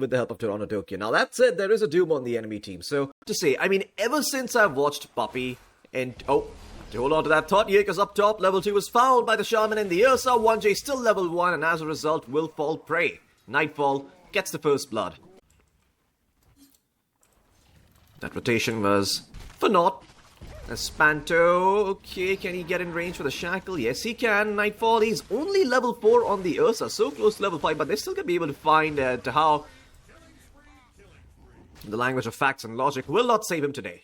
with the help of Toronto Tokyo. Now that said, there is a Doom on the enemy team. So, to say, I mean, ever since I've watched Puppy and... Oh, to hold on to that thought, Yeager's up top. Level 2 was found by the Shaman and the Ursa. 1J still level 1 and as a result will fall prey. Nightfall gets the first blood. That rotation was for naught. Espanto, okay, can he get in range for the Shackle? Yes, he can. Nightfall, he's only level 4 on the Ursa, so close to level 5, but they're still going to be able to find how the language of facts and logic will not save him today.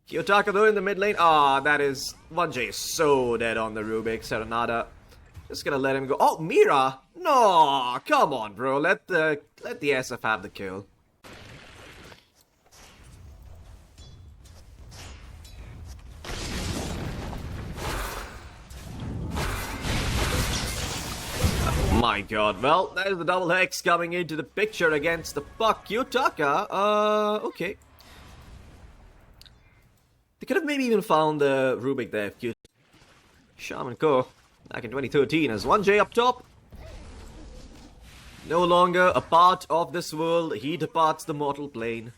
Kiyotaka, though, in the mid lane. That is... 1J is so dead on the Rubik. Serenada, just going to let him go. Oh, Mira! No, come on, bro. Let the SF have the kill. My god, well, there's the double hex coming into the picture against the puck. Kiyotaka, okay. They could have maybe even found the Rubik there. Shaman Co. back in 2013 as 1J up top. No longer a part of this world, he departs the mortal plane.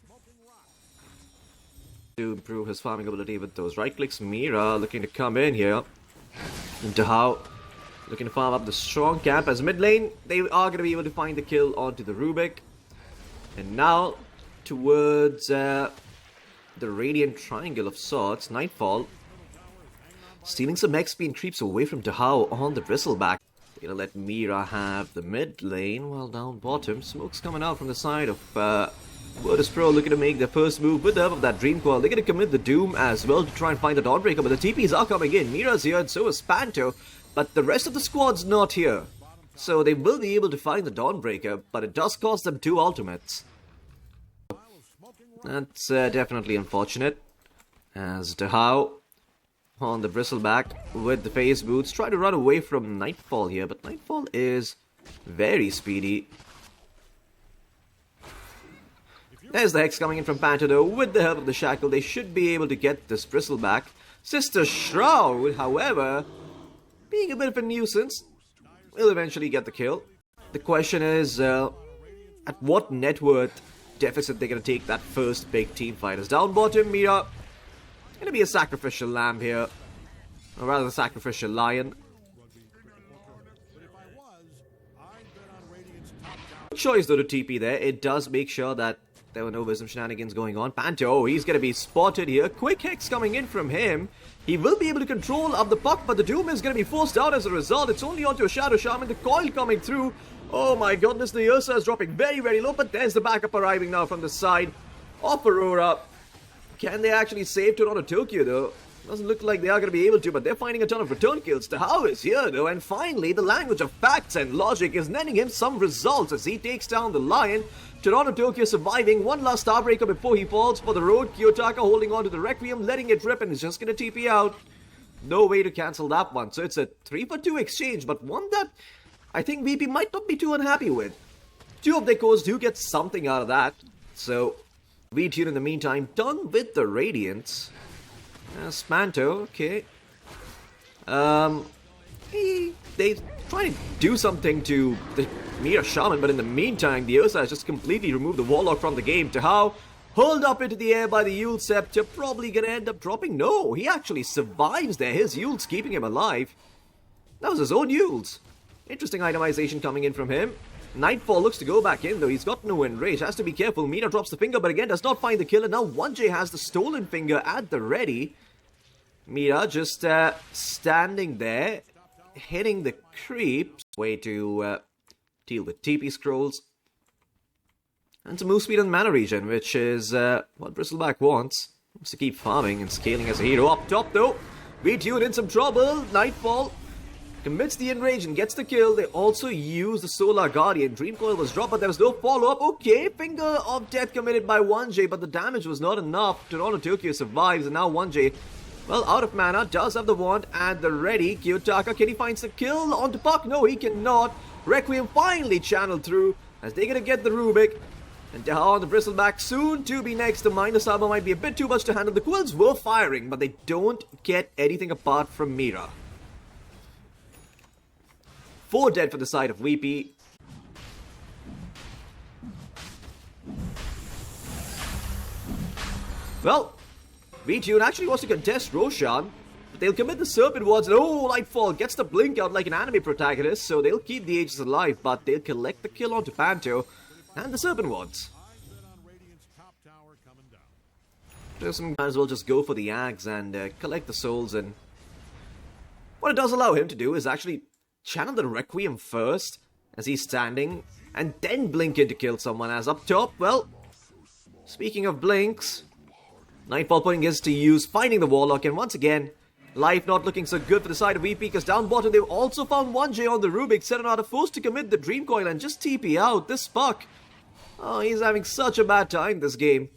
To improve his farming ability with those right clicks, Mira looking to come in here. Into how... Looking to farm up the strong camp as mid lane. They are going to be able to find the kill onto the Rubik. And now towards the Radiant Triangle of sorts. Nightfall. Stealing some XP and creeps away from Dahao on the Bristleback. They're going to let Mira have the mid lane. While down bottom, smoke's coming out from the side of Virtus Pro looking to make their first move with the help of that Dream Coil. They're going to commit the Doom as well to try and find the Dawnbreaker. But the TPs are coming in. Mira's here and so is Panto. But the rest of the squad's not here. So they will be able to find the Dawnbreaker, but it does cost them 2 ultimates. That's definitely unfortunate. As Dahao on the Bristleback with the phase boots. Try to run away from Nightfall here, but Nightfall is very speedy. There's the Hex coming in from Panto though. With the help of the Shackle, they should be able to get this Bristleback. Sister Shroud, however... being a bit of a nuisance, will eventually get the kill. The question is, at what net worth deficit they're going to take that first big team fight. As down bottom, Mira, going to be a sacrificial lamb here. Or rather, a sacrificial lion. Choice though to TP there. It does make sure that there were no wisdom shenanigans going on. Panto, he's going to be spotted here. Quick Hex coming in from him. He will be able to control up the puck, but the Doom is going to be forced out as a result. It's only onto a Shadow Shaman. The coil coming through. Oh my goodness, the Ursa is dropping very, very low, but there's the backup arriving now from the side of Aurora. Can they actually save Toronto Tokyo though? Doesn't look like they are going to be able to, but they're finding a ton of return kills. Dahao is here though, and finally the language of facts and logic is netting him some results as he takes down the Lion. Toronto Tokyo surviving one last Starbreaker before he falls for the road. Kiyotaka holding on to the Requiem, letting it rip, and is just going to TP out. No way to cancel that one. So it's a 3-for-2 exchange, but one that I think VP might not be too unhappy with. 2 of their cores do get something out of that. So VTune in the meantime done with the Radiance. Spanto, okay. They try to do something to the Mira Shaman, but in the meantime, the Ursa has just completely removed the Warlock from the game. Dahao, hurled up into the air by the Yule Scepter, probably gonna end up dropping. No, he actually survives there. His Yule's keeping him alive. That was his own Yule's. Interesting itemization coming in from him. Nightfall looks to go back in, though. He's got no enrage. Has to be careful. Mira drops the finger, but again does not find the killer. Now 1J has the stolen finger at the ready. Mira just standing there, hitting the creeps. Way to deal with TP scrolls. And some move speed and mana regen, which is what Bristleback wants. Wants to keep farming and scaling as a hero. Up top, though. VTune in some trouble. Nightfall commits the enrage and gets the kill. They also use the Solar Guardian. Dream Coil was dropped, but there was no follow-up. Okay, Finger of Death committed by 1J, but the damage was not enough. Toronto Tokyo survives, and now 1J, well, out of mana, does have the wand and the ready. Kiyotaka, can he find the kill onto puck? No, he cannot. Requiem finally channeled through as they're going to get the Rubik. And Dahao on the Bristleback, soon to be next. The minus armor might be a bit too much to handle. The quills were firing, but they don't get anything apart from Mira. 4 dead for the side of Weepy. Well, VTune actually wants to contest Roshan, but they'll commit the Serpent Wards, and oh, Nightfall gets the blink out like an anime protagonist, so they'll keep the Aegis alive, but they'll collect the kill onto Panto and the Serpent Wards. Might as well just go for the Axe and collect the souls, and what it does allow him to do is actually channel the Requiem first as he's standing, and then blink in to kill someone. As up top, well, speaking of blinks, Nightfall putting his to use, finding the Warlock, and once again, life not looking so good for the side of VP, because down bottom they've also found 1J on the Rubik. Serenata forced to commit the Dream Coil and just TP out. This Puck, oh, he's having such a bad time this game.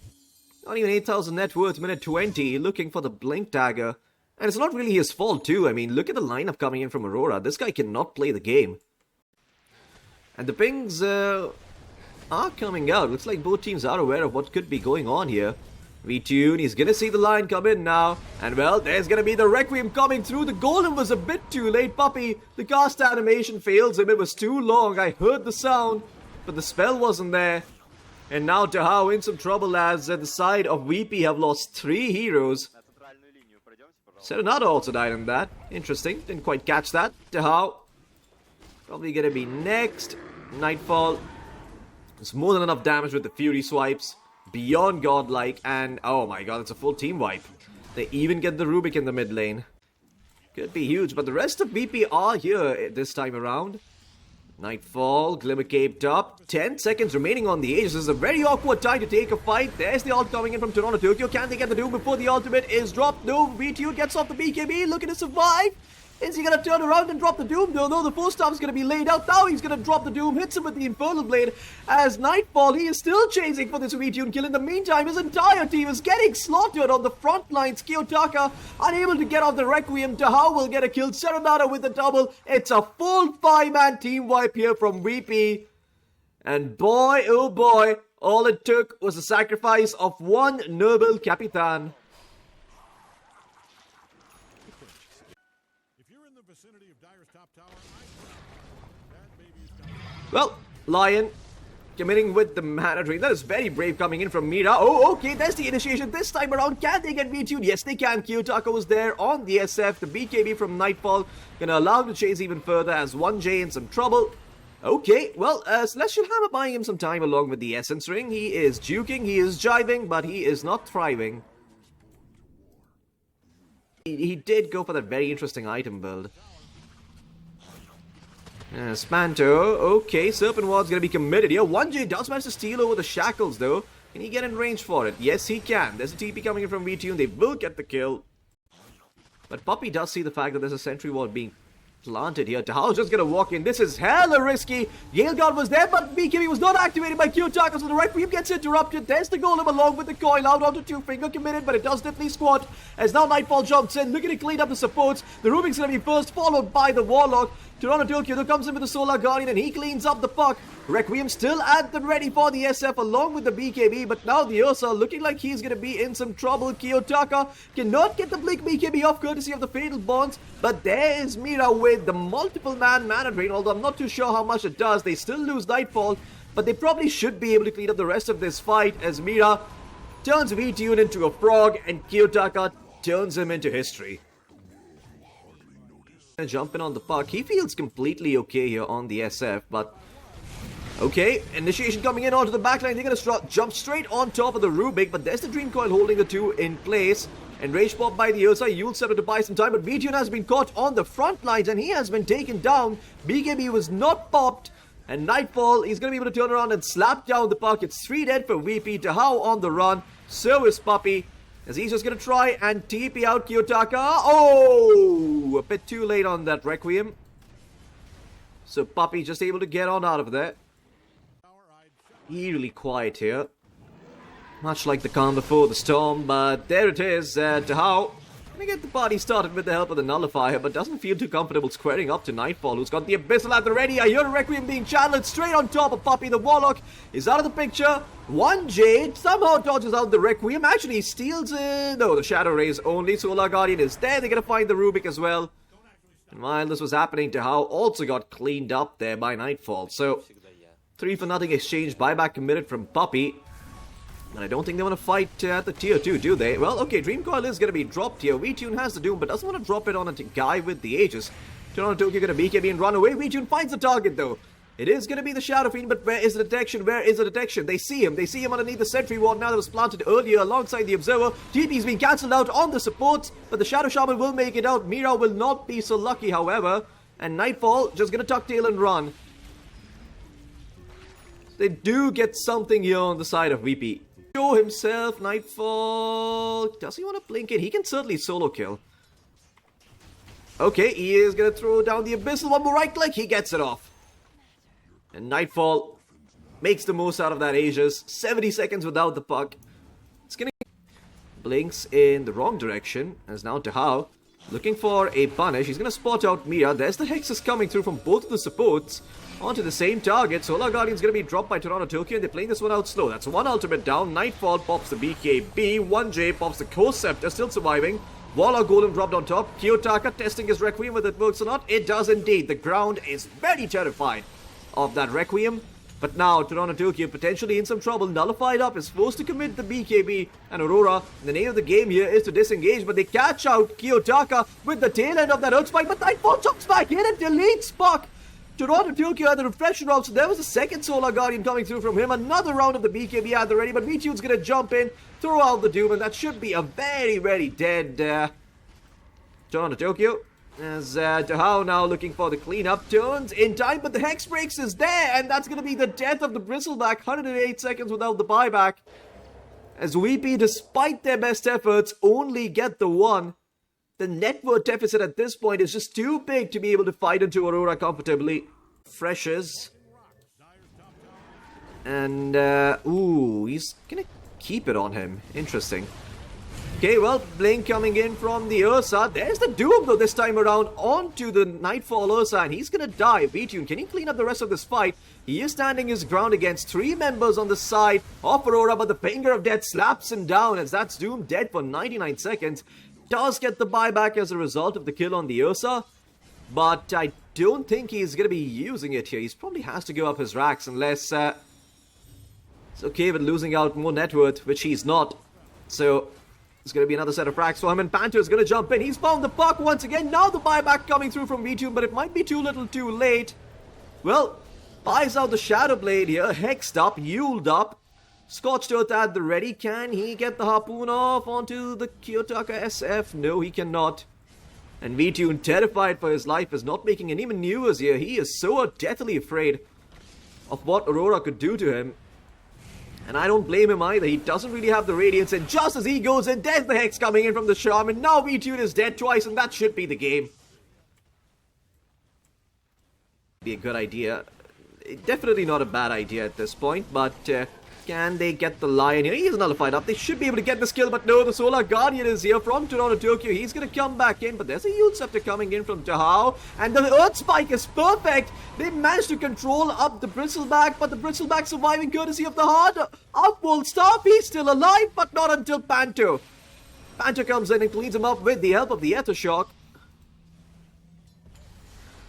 Not even 8,000 net worth, minute 20, looking for the Blink Dagger. And it's not really his fault too. I mean, look at the lineup coming in from Aurora. This guy cannot play the game. And the pings are coming out. Looks like both teams are aware of what could be going on here. VTune, he's gonna see the line come in now. And well, there's gonna be the Requiem coming through. The Golem was a bit too late, Puppy. The cast animation fails him. It was too long. I heard the sound, but the spell wasn't there. And now Tahao in some trouble as the side of VP have lost 3 heroes. Serenata also died in that. Interesting. Didn't quite catch that. Tahao probably gonna be next. Nightfall. It's more than enough damage with the Fury swipes. Beyond godlike. And oh my god, it's a full team wipe. They even get the Rubik in the mid lane. Could be huge, but the rest of VP are here this time around. Nightfall, Glimmer Cape top, 10 seconds remaining on the Aegis. This is a very awkward time to take a fight. There's the ult coming in from Toronto Tokyo. Can they get the Doom before the ultimate is dropped? No, VTU gets off the BKB, looking to survive. Is he going to turn around and drop the Doom? No, the 4-star is going to be laid out. Now he's going to drop the Doom, hits him with the Infernal Blade. As Nightfall, he is still chasing for this VTune kill. In the meantime, his entire team is getting slaughtered on the front lines. Kiyotaka unable to get off the Requiem. Tahao will get a kill. Serenata with the double. It's a full 5-man team wipe here from VP. And boy, oh boy, all it took was the sacrifice of one noble Capitan. Well, Lion committing with the Mana Drain. That is very brave coming in from Mira. Oh, okay, there's the initiation this time around. Can they get VTune? Yes, they can. Kiyotaka was there on the SF. The BKB from Nightfall gonna allow him to chase even further as 1J in some trouble. Okay, well, Celestial Hammer buying him some time along with the Essence Ring. He is juking, he is jiving, but he is not thriving. He did go for that very interesting item build. Spanto, okay, Serpent Ward's gonna be committed here. 1J does manage to steal over the shackles though. Can he get in range for it? Yes, he can. There's a TP coming in from VTune. They will get the kill. But Puppy does see the fact that there's a sentry ward being planted here. Tahao's just gonna walk in. This is hella risky. Yale God was there, but BKB was not activated by Kiyotaka, so the Requiem gets interrupted. There's the Golem along with the coil out onto 2-finger committed, but it does definitely squat. As now Nightfall jumps in, looking to clean up the supports. The Rubik's gonna be first, followed by the Warlock. Toronto Tokyo though comes in with the Solar Guardian and he cleans up the puck. Requiem still at the ready for the SF along with the BKB, but now the Ursa looking like he's gonna be in some trouble. Kiyotaka cannot get the Blink BKB off courtesy of the Fatal Bonds, but there is Mira with the multiple man Mana Drain, although I'm not too sure how much it does. They still lose Nightfall, but they probably should be able to clean up the rest of this fight as Mira turns VTune into a frog and Kiyotaka turns him into history. Jumping on the puck, he feels completely okay here on the SF, but okay, initiation coming in onto the backline. They're gonna jump straight on top of the Rubik, but there's the Dream Coil holding the two in place. And rage pop by the Ursa. You'll set it to buy some time, but VTune has been caught on the front lines and he has been taken down. BKB was not popped, and Nightfall, he's gonna be able to turn around and slap down the puck. It's 3 dead for VP. Tahao on the run, so is Puppy, as he's just gonna try and TP out Kiyotaka. Oh, a bit too late on that Requiem. So Puppy just able to get on out of there. Eerily quiet here. Much like the calm before the storm, but there it is. Tahao gonna get the party started with the help of the Nullifier, but doesn't feel too comfortable squaring up to Nightfall, who's got the Abyssal at the ready. I hear a Requiem being channeled straight on top of Puppy. The Warlock is out of the picture. 1J somehow dodges out the Requiem. Actually steals no, the Shadow Rays only. Solar Guardian is there. They're gonna find the Rubik as well. And while this was happening, Tahao also got cleaned up there by Nightfall. So 3-0 exchange, buyback committed from Puppy. And I don't think they want to fight at the tier 2, do they? Well, okay, Dream Coil is going to be dropped here. VTune has the Doom, but doesn't want to drop it on a guy with the Aegis. Toronto Tokyo going to BKB and run away. VTune finds the target, though. It is going to be the Shadow Fiend, but where is the detection? Where is the detection? They see him. They see him underneath the sentry ward now that was planted earlier alongside the Observer. TP's being cancelled out on the supports, but the Shadow Shaman will make it out. Mira will not be so lucky, however. And Nightfall just going to tuck tail and run. They do get something here on the side of VP. Show himself, Nightfall. Does he want to blink it? He can certainly solo kill. Okay, he is going to throw down the Abyssal. One more right click. He gets it off. And Nightfall makes the most out of that Aegis. 70 seconds without the puck. It's going to blinks in the wrong direction. As now Tahao looking for a punish. He's going to spot out Mira. There's the Hexes coming through from both of the supports onto the same target. Solar Guardian's going to be dropped by Toronto Tokyo, and they're playing this one out slow. That's one ultimate down. Nightfall pops the BKB. 1J pops the Core Scepter, still surviving. Warlock Golem dropped on top. Kiyotaka testing his Requiem, whether it works or not. It does indeed. The ground is very terrified of that Requiem. But now Toronto Tokyo potentially in some trouble. Nullified Up is forced to commit the BKB, and Aurora, the name of the game here is to disengage, but they catch out Kiyotaka with the tail end of that Earth Spike, but Nightfall jumps back in and deletes Puck. Toronto Tokyo had the refresher round, so there was a second Solar Guardian coming through from him. Another round of the BKB at the ready, but Meteor's gonna jump in, throw out the Doom, and that should be a very, very dead Toronto Tokyo. As Tahao now looking for the cleanup, turns in time, but the Hex Breaks is there, and that's going to be the death of the Bristleback. 108 seconds without the buyback. As VP, despite their best efforts, only get the one. The net worth deficit at this point is just too big to be able to fight into Aurora comfortably. Freshes. And, ooh, he's going to keep it on him. Interesting. Okay, well, Blink coming in from the Ursa. There's the Doom, though, this time around onto the Nightfall Ursa, and he's going to die. VTune, can he clean up the rest of this fight? He is standing his ground against 3 members on the side of Aurora, but the Finger of Death slaps him down as that's Doom dead for 99 seconds. Does get the buyback as a result of the kill on the Ursa, but I don't think he's going to be using it here. He probably has to go up his racks unless it's okay with losing out more net worth, which he's not. So it's going to be another set of racks for him, and Panther is going to jump in. He's found the puck once again. Now the buyback coming through from V2, but it might be too little too late. Well, buys out the Shadow Blade here. Hexed up, Yuled up. Scorched Earth at the ready. Can he get the Harpoon off onto the Kiyotaka SF? No, he cannot. And V2, terrified for his life, is not making any maneuvers here. He is so deathly afraid of what Aurora could do to him. And I don't blame him either. He doesn't really have the Radiance, and just as he goes in, there's the Hex coming in from the Shaman. Now V2 is dead twice, and that should be the game. Be a good idea. Definitely not a bad idea at this point, but can they get the Lion here? He is nullified up. They should be able to get this kill, but no, the Solar Guardian is here from Toronto Tokyo. He's going to come back in, but there's a Youth Scepter coming in from Tahao, and the Earth Spike is perfect. They managed to control up the Bristleback, but the Bristleback surviving courtesy of the hard Upwell Staff. He's still alive, but not until Panto. Panto comes in and cleans him up with the help of the Aethershock.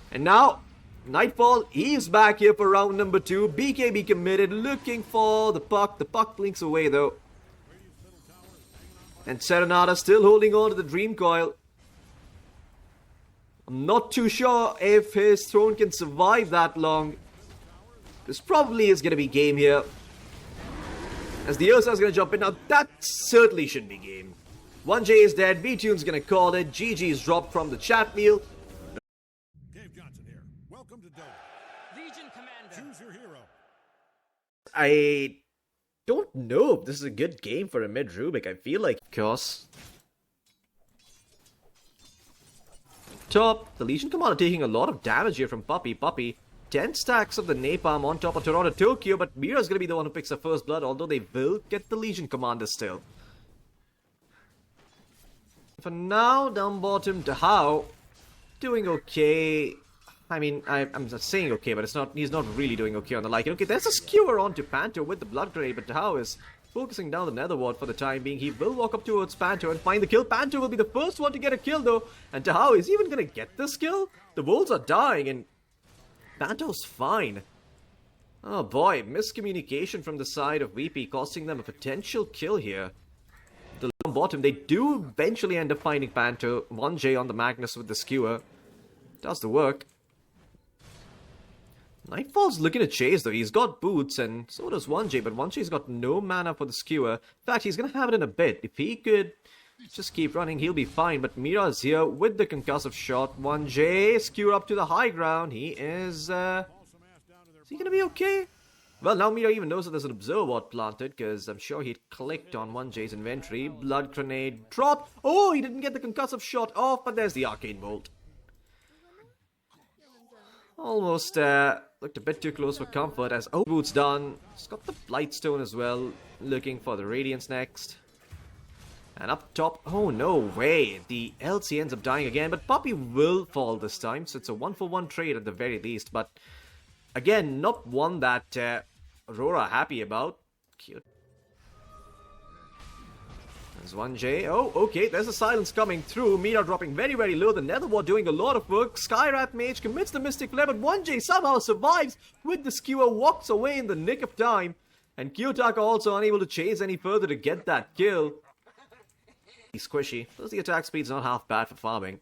And now Nightfall, he's back here for round number 2. BKB committed, looking for the puck. The puck blinks away though. And Serenata still holding on to the Dream Coil. I'm not too sure if his throne can survive that long. This probably is going to be game here. As the Ursa is going to jump in. Now that certainly should be game. 1J is dead. V-Tune's going to call it. GG's dropped from the chat wheel. Welcome to Dota. Legion Commander. Choose your hero. I don't know if this is a good game for a mid Rubik. I feel like, of course. Top, the Legion Commander taking a lot of damage here from Puppy. 10 stacks of the Napalm on top of Toronto Tokyo, but Mira's gonna be the one who picks the first blood, although they will get the Legion Commander still. For now, down bottom, Tahao doing okay. I mean, I'm just saying okay, but he's not really doing okay on the like. Okay, there's a skewer onto Panto with the Blood Grenade, but Tahao is focusing down the Nether Ward for the time being. He will walk up towards Panto and find the kill. Panto will be the first one to get a kill though, and Tahao is even gonna get this kill? The wolves are dying and Panto's fine. Oh boy, miscommunication from the side of VP costing them a potential kill here. The bottom, they do eventually end up finding Panto. 1J on the Magnus with the skewer. Does the work. Nightfall's looking to chase though. He's got boots and so does 1J, but 1J's got no mana for the skewer. In fact, he's going to have it in a bit. If he could just keep running, he'll be fine. But Mira's here with the concussive shot. 1J, skewer up to the high ground. He is he going to be okay? Well, now Mira even knows that there's an observer ward planted, because I'm sure he'd clicked on 1J's inventory. Blood grenade dropped. Oh, he didn't get the concussive shot off, but there's the arcane bolt. Almost looked a bit too close for comfort as boots done. He's got the Blightstone as well, looking for the Radiance next. And up top, oh no way, the LC ends up dying again, but Puppy will fall this time, so it's a 1-for-1 trade at the very least, but again, not one that Aurora happy about. Cute. There's 1J. Oh, okay, there's a silence coming through. Mira dropping very, very low. The Nether Ward doing a lot of work. Skyrat Mage commits the Mystic Flare, but 1J somehow survives with the skewer, walks away in the nick of time. And Kiyotaka also unable to chase any further to get that kill. He's squishy. Plus the attack speed's not half bad for farming.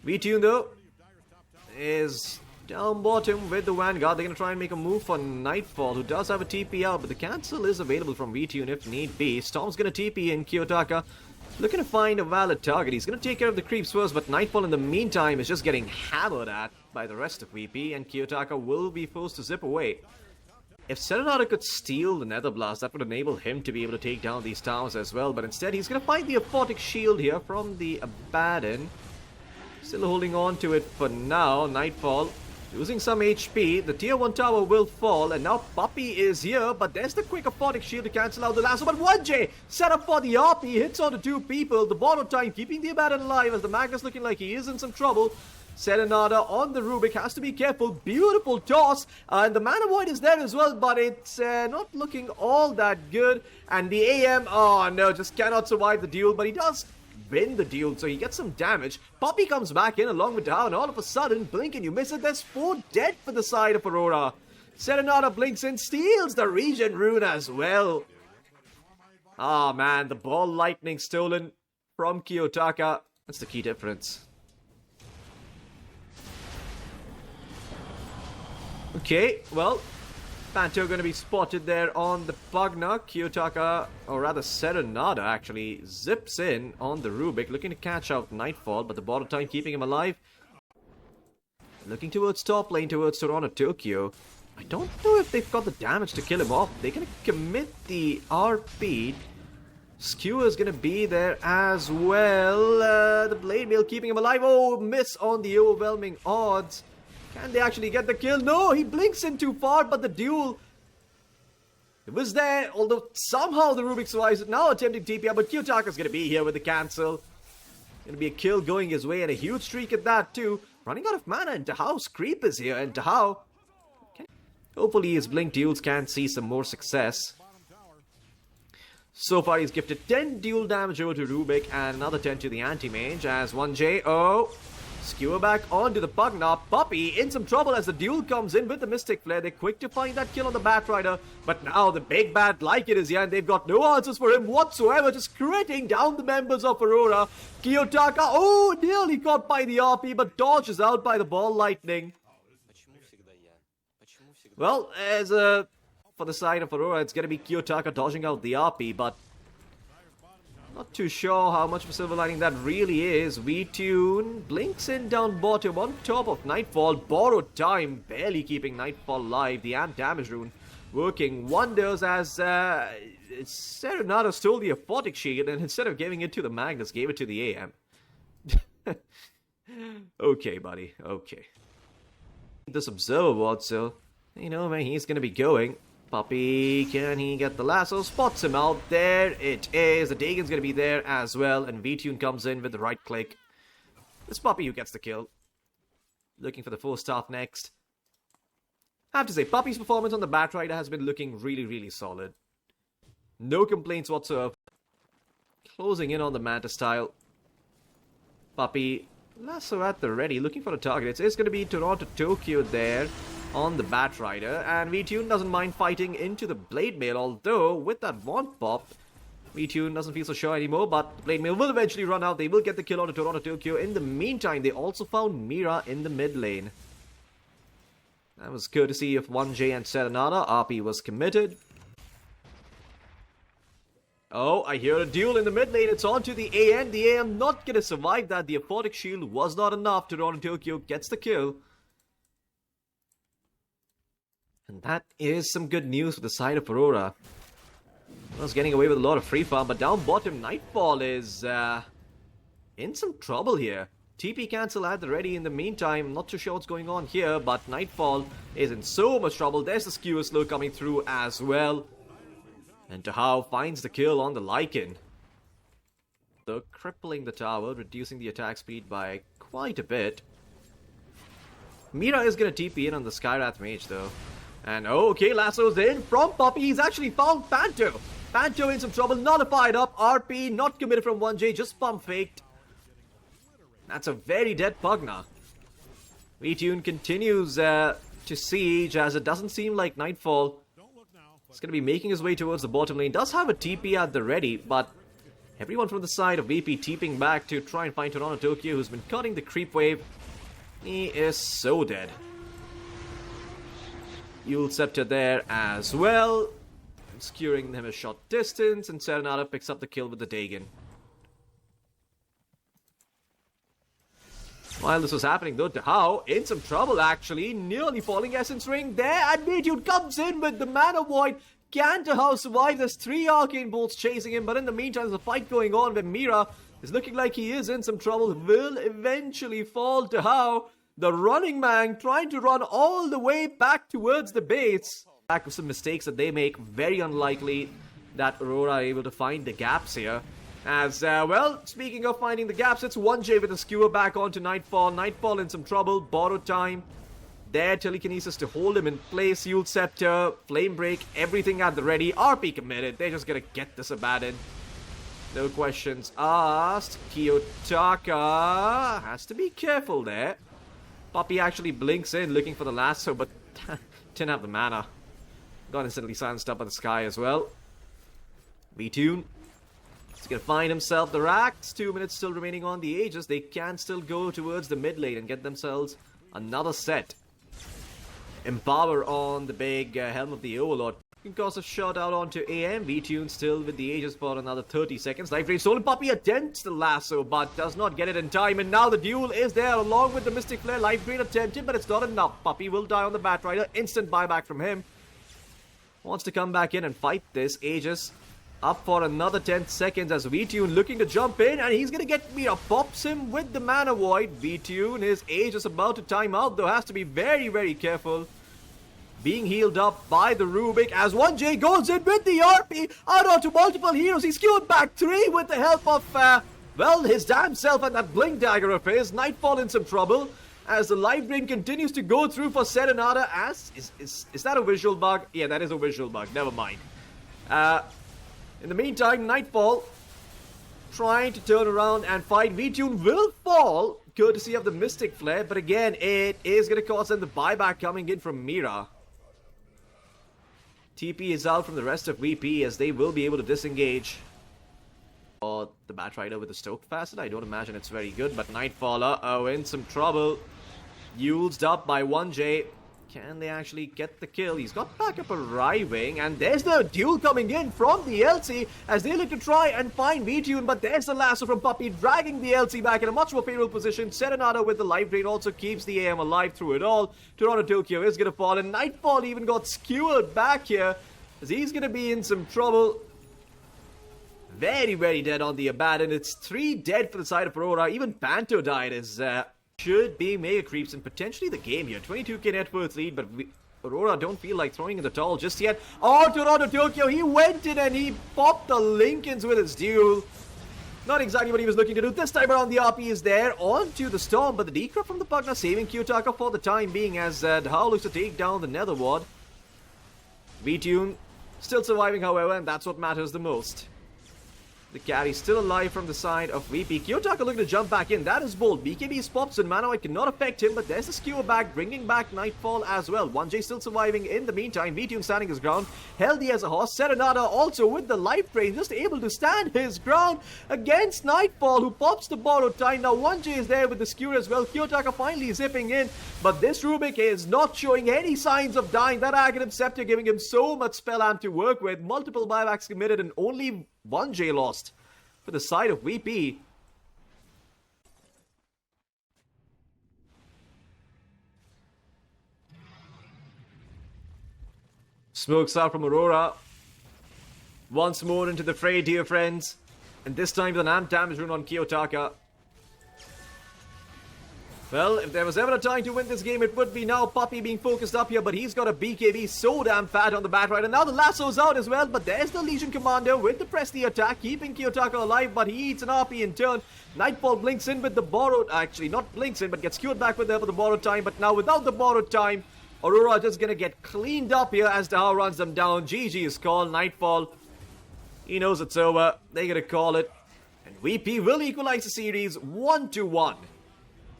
VTune though is down bottom with the Vanguard. They're going to try and make a move for Nightfall, who does have a TP out, but the cancel is available from VTune if need be. Storm's going to TP in. Kiyotaka looking to find a valid target. He's going to take care of the creeps first, but Nightfall in the meantime is just getting hammered at by the rest of VP, and Kiyotaka will be forced to zip away. If Serenata could steal the Nether Blast, that would enable him to be able to take down these towers as well, but instead he's going to find the Aphotic Shield here from the Abaddon. Still holding on to it for now. Nightfall losing some HP, the tier 1 tower will fall, and now Puppy is here, but there's the quick Aphotic Shield to cancel out the lasso, but 1J set up for the RP, hits onto two people, the borrow time keeping the Abaddon alive as the Magnus looking like he is in some trouble. Serenada on the Rubik, has to be careful, beautiful toss, and the Mana Void is there as well, but it's not looking all that good, and the AM, oh no, just cannot survive the duel, but he does win the duel, so he gets some damage. Puppy comes back in along with Dow, and all of a sudden, blink and you miss it, there's 4 dead for the side of Aurora. Serenata blinks in, steals the regen rune as well. Ah man, the ball lightning stolen from Kiyotaka. That's the key difference. Okay, well, Panto going to be spotted there on the Pugna. Kiyotaka, or rather Serenada actually, zips in on the Rubik, looking to catch out Nightfall, but the bottom time keeping him alive. Looking towards top lane, towards Toronto, Tokyo. I don't know if they've got the damage to kill him off. They're going to commit the RP. Skewer's going to be there as well. The Blade Mail keeping him alive. Oh, miss on the overwhelming odds. Can they actually get the kill? No, he blinks in too far, but the duel, it was there, although somehow the Rubik survives it. Now attempting TP out, but Kiyotaka's going to be here with the cancel. Going to be a kill going his way, and a huge streak at that too. Running out of mana, and Tahaw's creep is here, and Tahaw, hopefully his blink duels can see some more success. So far he's gifted 10 duel damage over to Rubik, and another 10 to the anti-mage, as 1J, oh, skewer back onto the Pugna. Puppy in some trouble as the duel comes in with the Mystic Flare. They're quick to find that kill on the Batrider, but now the big bad like it is here, and they've got no answers for him whatsoever, just critting down the members of Aurora. Kiyotaka, oh, nearly caught by the RP, but dodges out by the ball lightning. Well, for the side of Aurora, it's going to be Kiyotaka dodging out the RP, but not too sure how much of a silver lining that really is. VTune blinks in down bottom on top of Nightfall. Borrowed time, barely keeping Nightfall alive. The ant damage rune working wonders as Serenata stole the Aphotic Shield, and instead of giving it to the Magnus, gave it to the AM. Okay, buddy, okay. This observer ward, so you know where he's going to be going. Puppy, can he get the lasso? Spots him out. There it is. The Dagon's going to be there as well. And VTune comes in with the right click. It's Puppy who gets the kill. Looking for the 4-staff next. I have to say, Puppy's performance on the Batrider has been looking really, really solid. No complaints whatsoever. Closing in on the Mantis tile. Puppy, lasso at the ready. Looking for a target. It's going to be Toronto, Tokyo there. on the Batrider, and VTune doesn't mind fighting into the Blade Mail, although with that Wand Pop, VTune doesn't feel so sure anymore, but the Blade Mail will eventually run out. They will get the kill on the Toronto Tokyo. In the meantime, they also found Mira in the mid lane. That was courtesy of 1J and Serenada. RP was committed. Oh, I hear a duel in the mid lane. It's on to the AM. The AM not going to survive that. The Aphotic Shield was not enough. Toronto Tokyo gets the kill. And that is some good news for the side of Aurora. I was getting away with a lot of free farm, but down bottom, Nightfall is in some trouble here. TP cancel at the ready in the meantime. Not too sure what's going on here, but Nightfall is in so much trouble. There's the skewer slow coming through as well. And Tahao finds the kill on the Lycan. Though crippling the tower, reducing the attack speed by quite a bit. Mira is going to TP in on the Skywrath Mage though. And okay, lasso's in from Poppy. He's actually found Panto. Panto in some trouble, nullified up. RP not committed from 1J, just pump faked. That's a very dead Pugna. VTune continues to siege as it doesn't seem like Nightfall is going to be making his way towards the bottom lane. Does have a TP at the ready, but everyone from the side of VP TPing back to try and find Toronto Tokyo, who's been cutting the creep wave. He is so dead. Yule Scepter there as well, skewering him a short distance, and Serenada picks up the kill with the Dagon. While this was happening though, Tahao in some trouble actually, nearly falling Essence Ring there, and VTune comes in with the Mana Void. Can Tahao survive? There's 3 Arcane Bolts chasing him, but in the meantime there's a fight going on where Mira is looking like he is in some trouble, will eventually fall. Tahao, the running man, trying to run all the way back towards the base. Back with some mistakes that they make, very unlikely that Aurora are able to find the gaps here. As, well, speaking of finding the gaps, it's 1J with a skewer back onto Nightfall. Nightfall in some trouble, borrow time. There, telekinesis to hold him in place. Yule Scepter, Flame Break, everything at the ready. RP committed, they're just gonna get this abandoned. No questions asked. Kiyotaka has to be careful there. Poppy actually blinks in looking for the lasso, but didn't have the mana. Got instantly silenced up by the sky as well. VTune. He's gonna find himself the racks. 2 minutes still remaining on the Aegis. They can still go towards the mid lane and get themselves another set. Empower on the big Helm of the Overlord. Can cause a shot out onto AM. VTune still with the Aegis for another 30 seconds. Life Ray Stolen. Poppy attempts the lasso, but does not get it in time. And now the duel is there along with the Mystic Flare. Life Drain attempted, but it's not enough. Poppy will die on the Batrider. Instant buyback from him. Wants to come back in and fight this. Aegis up for another 10 seconds as VTune looking to jump in, and he's gonna get Mira. Pops him with the Mana Void. VTune, his Aegis about to time out, though has to be very, very careful. Being healed up by the Rubik as 1J goes in with the RP out onto multiple heroes. He's skewed back 3 with the help of, well, his damn self and that Blink Dagger of his. Nightfall in some trouble as the Life Drain continues to go through for Serenada. As is that a visual bug? Yeah, that is a visual bug. Never mind. In the meantime, Nightfall trying to turn around and fight. VTune will fall, courtesy of the Mystic Flare, but again, it is going to cause them the buyback coming in from Mira. TP is out from the rest of VP as they will be able to disengage. Or the Batrider with the Stoked Facet, I don't imagine it's very good, but Nightfall, uh-oh, in some trouble. Used up by 1J. Can they actually get the kill? He's got back up arriving, and there's the duel coming in from the LC as they look to try and find VTune, but there's the lasso from Puppy dragging the LC back in a much more favorable position. Serenada with the Life Drain also keeps the AM alive through it all. Toronto Tokyo is going to fall, and Nightfall even got skewered back here as he's going to be in some trouble. Very, very dead on the Abaddon. It's 3 dead for the side of Aurora. Even Panto died as should be Mega Creeps and potentially the game here. 22k net worth lead, but Aurora don't feel like throwing in the towel just yet. Oh, Toronto Tokyo, he went in and he popped the Lincolns with his duel. Not exactly what he was looking to do. This time around, the RP is there onto the Storm, but the decrypt from the Pugna saving Kiyotaka for the time being as Tahao looks to take down the Nether Ward. VTune still surviving, however, and that's what matters the most. The carry still alive from the side of VP. Kiyotaka looking to jump back in. That is bold. BKB's pops and Manoid cannot affect him, but there's a skewer back, bringing back Nightfall as well. 1J still surviving in the meantime. VTune standing his ground. Healthy as a horse. Serenada also with the life drain, just able to stand his ground against Nightfall, who pops the borrowed time. Now 1J is there with the skewer as well. Kiyotaka finally zipping in, but this Rubik is not showing any signs of dying. That Aghanim Scepter giving him so much spell amp to work with. Multiple buybacks committed and only 1J lost for the side of VP. Smokes out from Aurora. Once more into the fray, dear friends. And this time with an amp damage rune on Kiyotaka. Well, if there was ever a time to win this game, it would be now. Puppy being focused up here, but he's got a BKB so damn fat on the bat right. And now the lasso's out as well, but there's the Legion Commander with the press the attack, keeping Kiyotaka alive, but he eats an RP in turn. Nightfall blinks in with the borrowed, actually not blinks in, but gets queued back with the borrowed time. But now without the borrowed time, Aurora just gonna get cleaned up here as Dao runs them down. GG is called. Nightfall, he knows it's over. They're gonna call it. And VP will equalize the series 1-1.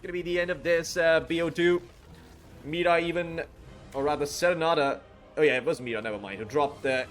Gonna be the end of this BO2. Mira even, or rather Serenada. Oh yeah, it was Mira, never mind. Who dropped the